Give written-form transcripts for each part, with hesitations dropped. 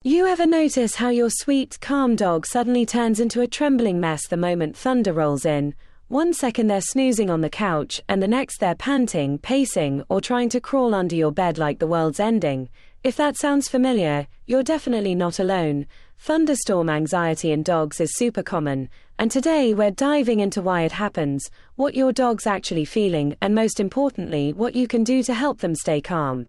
You ever notice how your sweet, calm dog suddenly turns into a trembling mess the moment thunder rolls in? One second they're snoozing on the couch, and the next they're panting, pacing, or trying to crawl under your bed like the world's ending. If that sounds familiar, you're definitely not alone. Thunderstorm anxiety in dogs is super common, and today we're diving into why it happens, what your dog's actually feeling, and most importantly, what you can do to help them stay calm.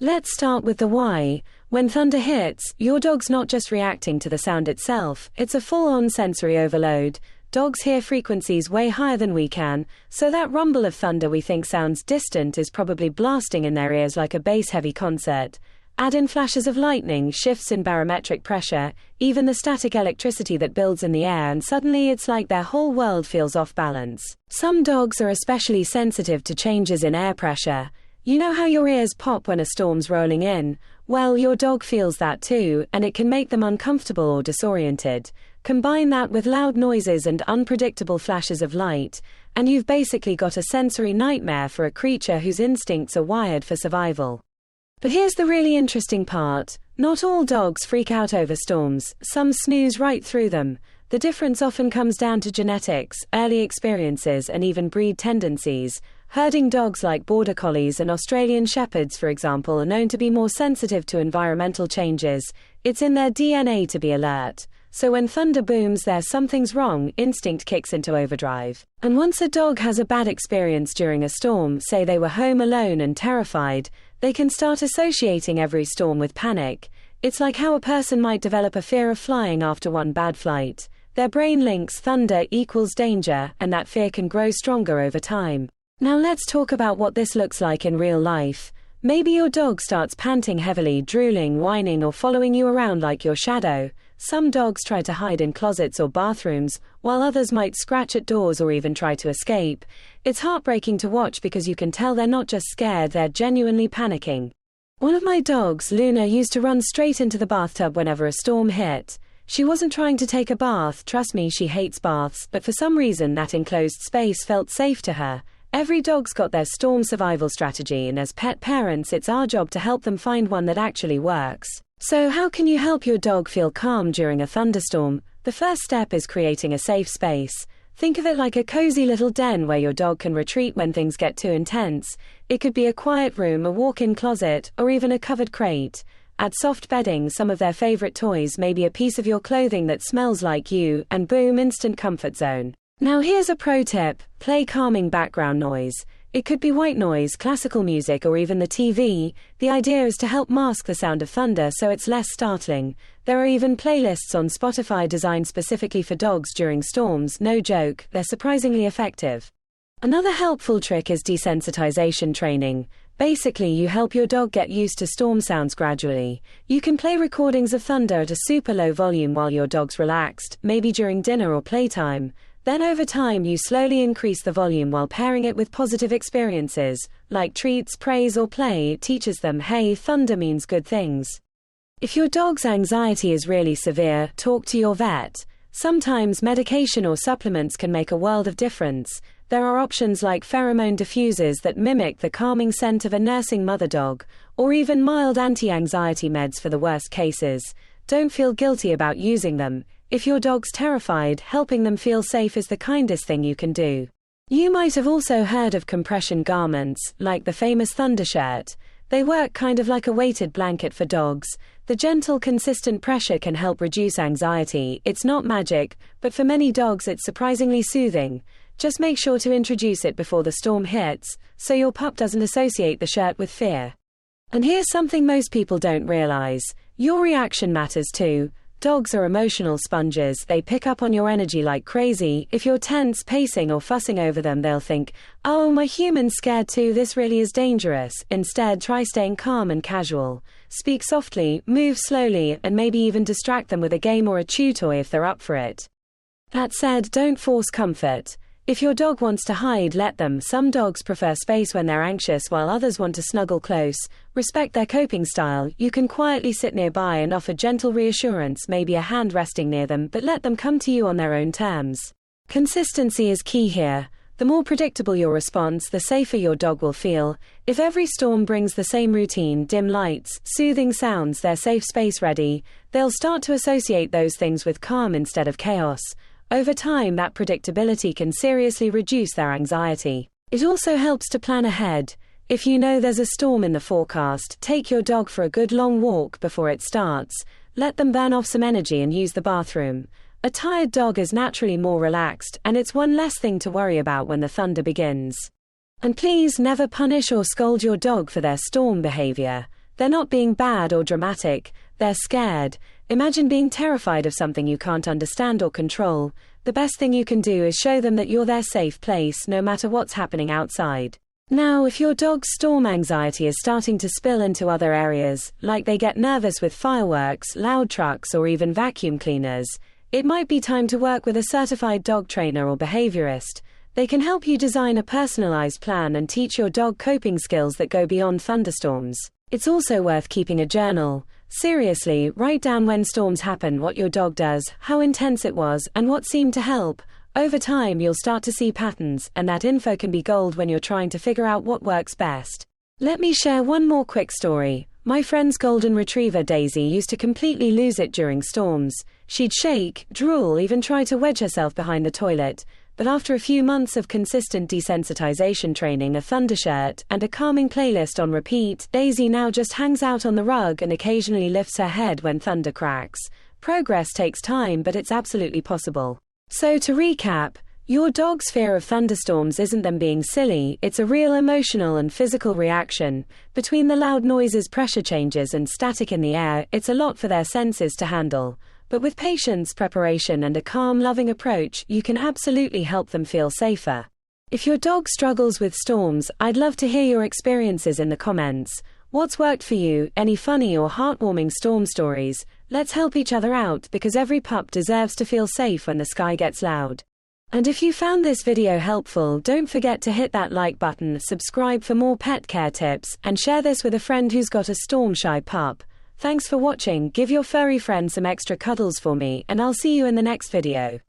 Let's start with the why. When thunder hits, your dog's not just reacting to the sound itself, it's a full-on sensory overload. Dogs hear frequencies way higher than we can, so that rumble of thunder we think sounds distant is probably blasting in their ears like a bass-heavy concert. Add in flashes of lightning, shifts in barometric pressure, even the static electricity that builds in the air, and suddenly it's like their whole world feels off balance. Some dogs are especially sensitive to changes in air pressure. You know how your ears pop when a storm's rolling in? Well, your dog feels that too, and it can make them uncomfortable or disoriented. Combine that with loud noises and unpredictable flashes of light, and you've basically got a sensory nightmare for a creature whose instincts are wired for survival. But here's the really interesting part. Not all dogs freak out over storms, some snooze right through them. The difference often comes down to genetics, early experiences, and even breed tendencies. Herding dogs like Border Collies and Australian Shepherds, for example, are known to be more sensitive to environmental changes. It's in their DNA to be alert. So when thunder booms, something's wrong, instinct kicks into overdrive. And once a dog has a bad experience during a storm, say they were home alone and terrified, they can start associating every storm with panic. It's like how a person might develop a fear of flying after one bad flight. Their brain links thunder equals danger, and that fear can grow stronger over time. Now let's talk about what this looks like in real life. Maybe your dog starts panting heavily, drooling, whining, or following you around like your shadow. Some dogs try to hide in closets or bathrooms, while others might scratch at doors or even try to escape. It's heartbreaking to watch because you can tell they're not just scared, they're genuinely panicking. One of my dogs, Luna, used to run straight into the bathtub whenever a storm hit. She wasn't trying to take a bath, trust me, she hates baths, but for some reason that enclosed space felt safe to her. Every dog's got their storm survival strategy, and as pet parents, it's our job to help them find one that actually works. So how can you help your dog feel calm during a thunderstorm? The first step is creating a safe space. Think of it like a cozy little den where your dog can retreat when things get too intense. It could be a quiet room, a walk-in closet, or even a covered crate. Add soft bedding, some of their favorite toys, maybe a piece of your clothing that smells like you, and boom, instant comfort zone. Now here's a pro tip: play calming background noise. It could be white noise, classical music, or even the TV. The idea is to help mask the sound of thunder so it's less startling. There are even playlists on Spotify designed specifically for dogs during storms. No joke, they're surprisingly effective. Another helpful trick is desensitization training. Basically, you help your dog get used to storm sounds gradually. You can play recordings of thunder at a super low volume while your dog's relaxed, maybe during dinner or playtime. Then over time you slowly increase the volume while pairing it with positive experiences, like treats, praise, or play. It teaches them, hey, thunder means good things. If your dog's anxiety is really severe, talk to your vet. Sometimes medication or supplements can make a world of difference. There are options like pheromone diffusers that mimic the calming scent of a nursing mother dog, or even mild anti-anxiety meds for the worst cases. Don't feel guilty about using them. If your dog's terrified, helping them feel safe is the kindest thing you can do. You might have also heard of compression garments, like the famous Thunder shirt. They work kind of like a weighted blanket for dogs. The gentle, consistent pressure can help reduce anxiety. It's not magic, but for many dogs it's surprisingly soothing. Just make sure to introduce it before the storm hits, so your pup doesn't associate the shirt with fear. And here's something most people don't realize: your reaction matters too. Dogs are emotional sponges. They pick up on your energy like crazy. If you're tense, pacing, or fussing over them, they'll think, oh, my human's scared too, this really is dangerous. Instead, try staying calm and casual. Speak softly, move slowly, and maybe even distract them with a game or a chew toy if they're up for it. That said, don't force comfort. If your dog wants to hide, let them. Some dogs prefer space when they're anxious, while others want to snuggle close. Respect their coping style. You can quietly sit nearby and offer gentle reassurance, maybe a hand resting near them, but let them come to you on their own terms. Consistency is key here. The more predictable your response, the safer your dog will feel. If every storm brings the same routine, dim lights, soothing sounds, their safe space ready, they'll start to associate those things with calm instead of chaos. Over time, that predictability can seriously reduce their anxiety. It also helps to plan ahead. If you know there's a storm in the forecast, take your dog for a good long walk before it starts. Let them burn off some energy and use the bathroom. A tired dog is naturally more relaxed, and it's one less thing to worry about when the thunder begins. And please never punish or scold your dog for their storm behavior. They're not being bad or dramatic, they're scared. Imagine being terrified of something you can't understand or control. The best thing you can do is show them that you're their safe place, no matter what's happening outside. Now, if your dog's storm anxiety is starting to spill into other areas, like they get nervous with fireworks, loud trucks, or even vacuum cleaners, it might be time to work with a certified dog trainer or behaviorist. They can help you design a personalized plan and teach your dog coping skills that go beyond thunderstorms. It's also worth keeping a journal. Seriously, write down when storms happen, what your dog does, how intense it was, and what seemed to help. Over time, you'll start to see patterns, and that info can be gold when you're trying to figure out what works best. Let me share one more quick story. My friend's golden retriever Daisy used to completely lose it during storms. She'd shake, drool, even try to wedge herself behind the toilet. But after a few months of consistent desensitization training, a thunder shirt, and a calming playlist on repeat, Daisy now just hangs out on the rug and occasionally lifts her head when thunder cracks. Progress takes time, but it's absolutely possible. So to recap, your dog's fear of thunderstorms isn't them being silly, it's a real emotional and physical reaction. Between the loud noises, pressure changes, and static in the air, it's a lot for their senses to handle. But with patience, preparation, and a calm, loving approach, you can absolutely help them feel safer. If your dog struggles with storms, I'd love to hear your experiences in the comments. What's worked for you? Any funny or heartwarming storm stories? Let's help each other out, because every pup deserves to feel safe when the sky gets loud. And if you found this video helpful, don't forget to hit that like button, subscribe for more pet care tips, and share this with a friend who's got a storm-shy pup. Thanks for watching. Give your furry friend some extra cuddles for me, and I'll see you in the next video.